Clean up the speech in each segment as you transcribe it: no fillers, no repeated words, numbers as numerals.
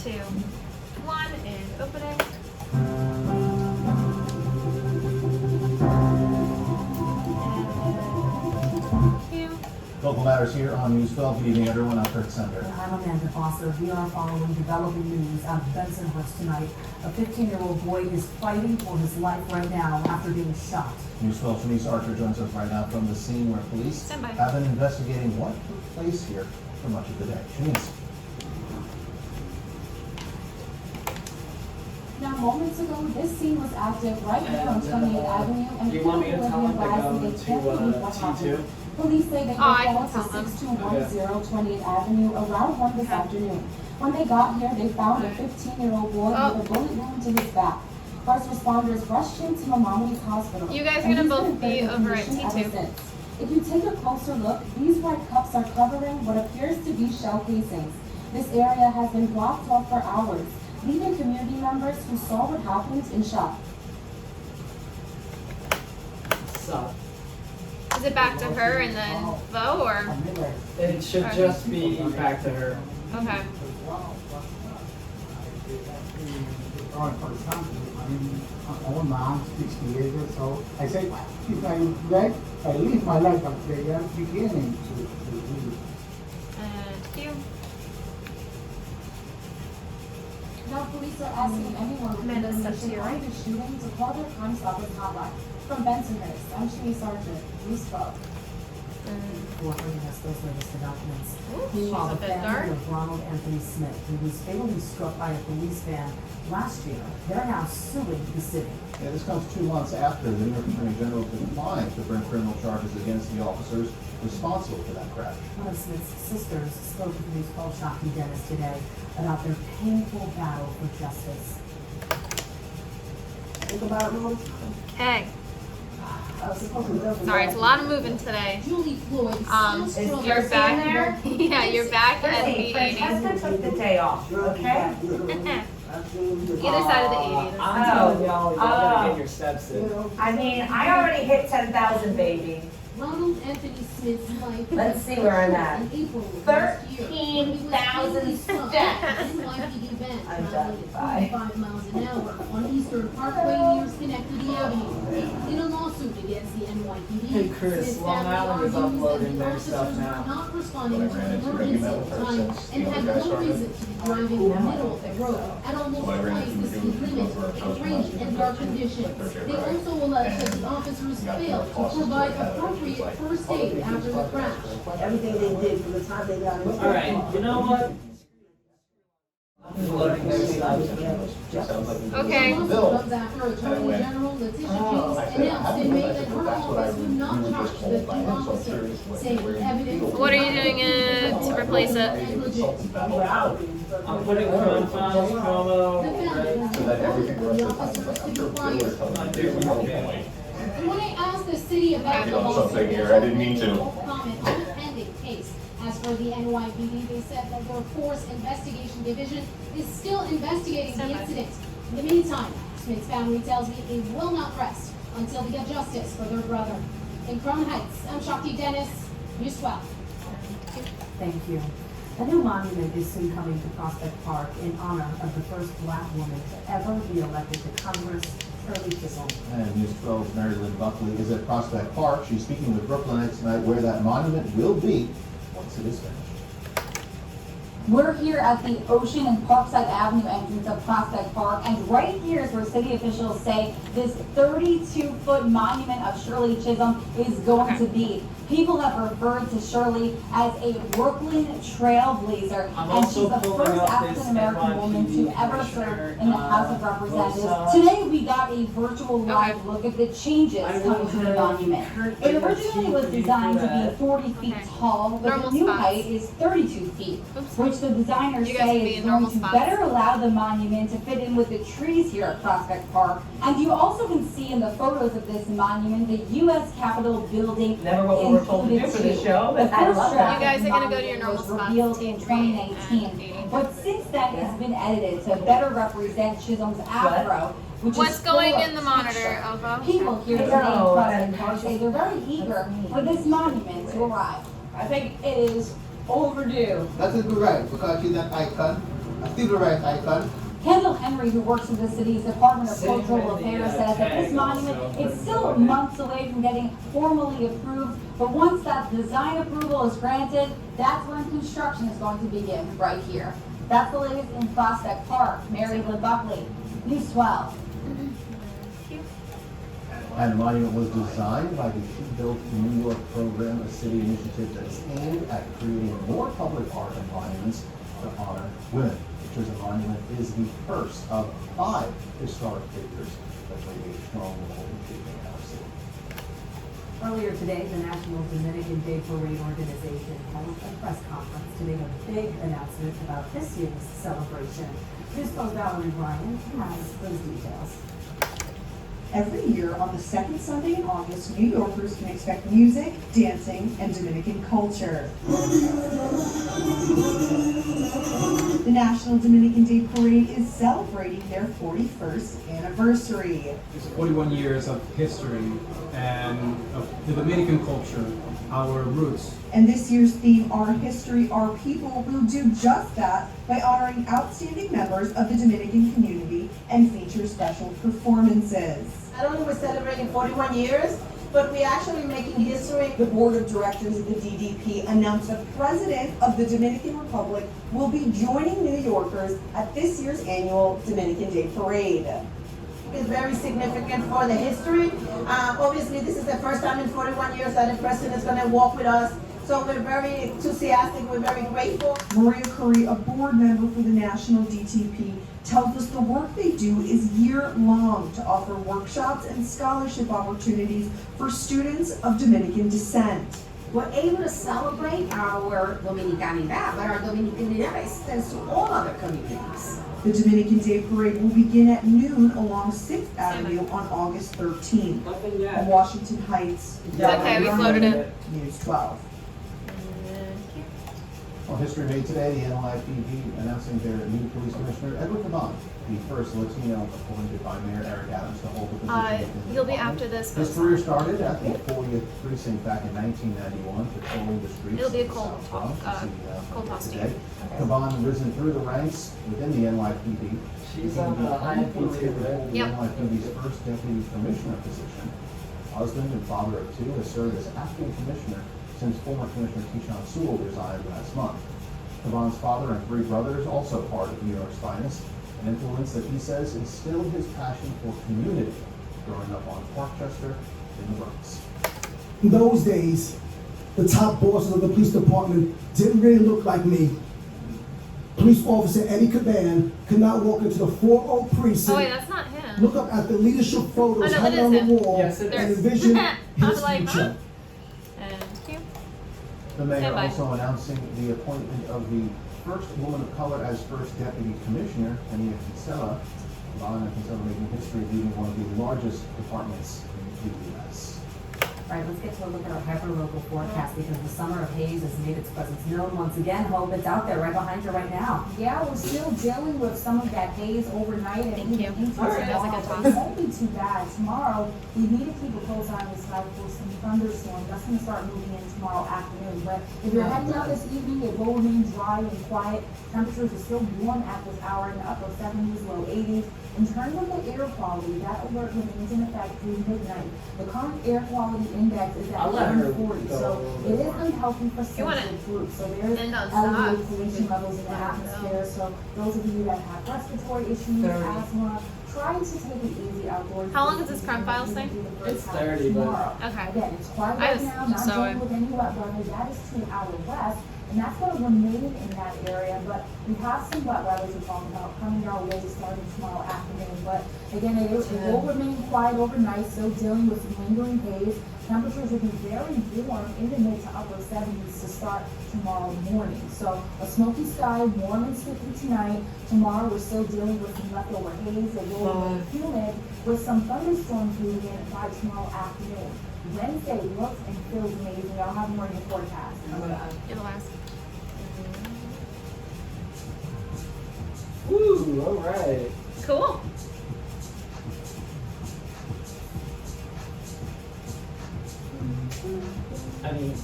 2, 1, and opening. Local matters here on News 12. Good evening, everyone. I'm Kurt Sender. I'm Amanda Foster. We are following developing news out of Bensonhurst tonight. A 15-year-old boy is fighting for his life right now after being shot. News 12's Shanice Archer joins us right now from the scene where police have been investigating what took place here for much of the day. Shanice. Now, moments ago, this scene was active right here on 28th Avenue, and you want me to tell them to go they can't believe what to happened. T2? Police say they were I can called to tell them. 6210 28th Avenue around 1 this afternoon. When they got here, they found a 15-year-old boy with a bullet wound to his back. First responders rushed him to Maimonides Hospital. You guys are and gonna he's both been in be critical over at condition T2. ever since. If you take a closer look, these white cups are covering what appears to be shell casings. This area has been blocked off for hours, leaving community members who saw what happened in shock. So, Is it back to her and then Bo, or? it should just be back to her. Okay. My aunt 60 years or so. I said, if I let, I live my life at the young beginning to live. And Q. Now, police are asking anyone with Amanda, information steps to your on right. the shooting to call their Crime Stoppers hotline. From Bensonhurst, I'm Shanice Sargent, News 12. Who are bringing us those latest developments. Ooh, Meanwhile, she's the a bit family dark. of Ronald Anthony Smith, who was fatally struck by a police van last year, they're now suing the city. Yeah, this comes 2 months after the New York Attorney General declined to bring criminal charges against the officers responsible for that crash. One of Smith's sisters spoke with News 12 Shakti Dennis today about their painful battle for justice. Think about it, Lord. Hey. Sorry, it's a lot of moving today. Julie Floyd, You're back. Yeah, you're back at the 80s. Francesca took the day off, okay? Either side of the 80s. I'm telling y'all, y'all better get your steps in. I mean, I already hit 10,000, baby. Ronald Anthony Smith's life. Let's see where I'm at. In April of last year, when he was 13,000 fatally struck steps. by an NYPD van I'm traveling at done. 45 miles an hour on Eastern Parkway near Schenectady Avenue. In a lawsuit against the NYPD, Hey, Chris, Smith's Long family Island is argues that uploading the their stuff officers now. were not responding to an emergency at the time and had no reason to be driving in the middle of the road at almost twice the speed limit in rain and dark conditions. They also allege that the officers failed to provide appropriate first aid after the crash. Everything they did from the time they got in. Alright, you know what? I'm loading their stuff. Okay. The lawsuit comes after Attorney General Letitia James announced in May that her office would not charge the two officers, saying evidence. What are you doing to replace it? I'm putting Chrome files, promo, The family has the officers to be quiet. When I asked the city about the lawsuit, something here. I didn't mean to. comment on the pending case. As for the NYPD, they said that their Force Investigation Division is still investigating the incident. In the meantime, Smith's family tells me they will not rest until they get justice for their brother. In Crown Heights, I'm Shakti Dennis, News 12. Thank you. A new monument is soon coming to Prospect Park in honor of the first Black woman to ever be elected to Congress, Shirley Chisholm. And News 12's Mary Lynn Buckley is at Prospect Park. She's speaking with Brooklynites tonight where that monument will be once it is finished. We're here at the Ocean and Parkside Avenue entrance of Prospect Park, and right here is where city officials say this 32-foot monument of Shirley Chisholm is going to be. People have referred to Shirley as a Brooklyn trailblazer, I'm and she's also the pulling first up this African-American woman to NYPD ever commissioner, serve in the House of Representatives. Today we got a virtual live look at the changes I coming will to the have monument. Kurt It get a originally was TV designed for to be that. 40 feet tall, but Normal the new spots. height is 32 feet, Oops. which the designers You guys say will be is in going normal to spots. better allow the monument to fit in with the trees here at Prospect Park. And you also can see in the photos of this monument, the U.S. Capitol building Never what we were told to do included for the too. show, The but I first love draft You that. guys are gonna go to your monument normal was spots, revealed in T3 2019. and But since then, it's been edited to better represent Chisholm's afro, which What's is full going of in the monitor, texture. Elbow? People here today in Prospect Park say they're very eager for this monument to arrive. I think it is overdue. That is correct, because she's an icon Active right icon. Kendall Henry, who works with the city's Department of Cultural Affairs, says that this monument is still months away from getting formally approved, but once that design approval is granted, that's when construction is going to begin right here. That's the latest in Prospect Park. Mary Lynn Buckley, News 12. And the monument was designed by the She Built New York program, a city initiative that is aimed at creating more public art and monuments to honor women. The Chisholm Monument is the first of 5 historic figures that played a strong role in shaping our city. Earlier today, the National Dominican Day Parade organization held a press conference to make a big announcement about this year's celebration. News 12's Valerie Bryan has those details. Every year on the second Sunday in August, New Yorkers can expect music, dancing, and Dominican culture. The National Dominican Day Parade is celebrating their 41st anniversary. It's 41 years of history and of the Dominican culture, our roots. And this year's theme, Our History, Our People, will do just that by honoring outstanding members of the Dominican community and feature special performances. Not only we're celebrating 41 years, but we're actually making history. The board of directors of the DDP announced the president of the Dominican Republic will be joining New Yorkers at this year's annual Dominican Day Parade. It's very significant for the history. Obviously, this is the first time in 41 years that the president is going to walk with us. So we're very enthusiastic, we're very grateful. Maria Curry, a board member for the National DTP, tells us the work they do is year-long to offer workshops and scholarship opportunities for students of Dominican descent. We're able to celebrate our Dominicanidad, but our Dominicanidad extends to all other communities. The Dominican Day Parade will begin at noon along 6th Avenue on August 13th. In Washington Heights, Okay, we floated it. News 12. Well, history made today, the NYPD announcing their new police commissioner, Edward Caban, the first Latino appointed by Mayor Eric Adams to hold the position. within the You'll be department. after this. His career started at the 40th precinct back in 1991, patrolling the streets. It'll be a of cold South talk, Bronx. You see, cold talk today. Caban risen through the ranks within the NYPD. She's on the INP too, right? The NYPD's first deputy commissioner position. Husband and father of 2, has served as acting commissioner since former Commissioner Keyshawn Sewell resigned last month. Caban's father and 3 brothers, also part of New York's finest, an influence that he says instilled his passion for community growing up on Parkchester in the Bronx. In those days, the top bosses of the police department didn't really look like me. Police officer Eddie Caban could not walk into the 40 precinct, Oh wait, that's not him. look up at the leadership photos Oh, no, hanging it on is the him. wall, Yes, it and is. envision I was his like, future. And cute. The mayor Stand by. also announcing the appointment of the first woman of color as first deputy commissioner, Tania Kinsella. Caban and Kinsella making history, leading one of the largest departments in the U.S. All right, let's get to a look at our hyper-local forecast because the summer of haze has made its presence known once again. Hope it's out there right behind you right now. Yeah, we're still dealing with some of that haze overnight and Thank you. even into All right, that was a good tomorrow. toss. It won't be too bad. Tomorrow, we need to keep a close eye on the sky for some thunderstorms. That's going to start moving in tomorrow afternoon. But if you're heading out this evening, it will remain dry and quiet. Temperatures are still warm at this hour in the upper 70s, low 80s. In terms of the air quality, that alert remains in effect through midnight. The current air quality index is at I'll let her 140, go. so it is unhealthy for You wanna sensitive groups. So there's end on elevated socks. pollution levels in the atmosphere. So those of you that have respiratory issues, 30. asthma, try to take it easy outdoors. How long does this front file say? It's 30, but- tomorrow. Okay. Again, it's quiet I right was- now, not so dealing with any wet weather. That is to our west. And that's going to remain in that area, but we have some wet weather to talk about coming our way starting tomorrow afternoon. But again, it will remain quiet overnight, still dealing with some lingering haze. Temperatures will be very warm in the mid to upper 70s to start tomorrow morning. So a smoky sky, warm and sticky tonight. Tomorrow we're still dealing with some leftover haze. It will remain humid with some thunderstorms moving in by tomorrow afternoon. Wednesday looks and feels amazing. I'll have more in your forecast. You're the last. Woo, all right. Cool. I mean,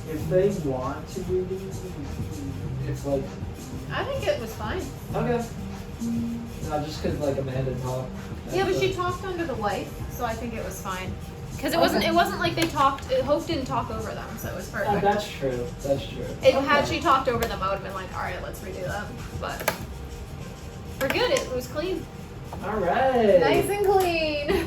if they want to do these, it's like, I think it was fine. okay. Not just because like Amanda talked. Yeah, but she talked under the wife, so I think it was fine. Because it wasn't like they talked. Hope didn't talk over them, so it was perfect. That's true. That's true. Had she talked over them, I would have been like, all right, let's redo that. But we're good. It was clean. All right. Nice and clean.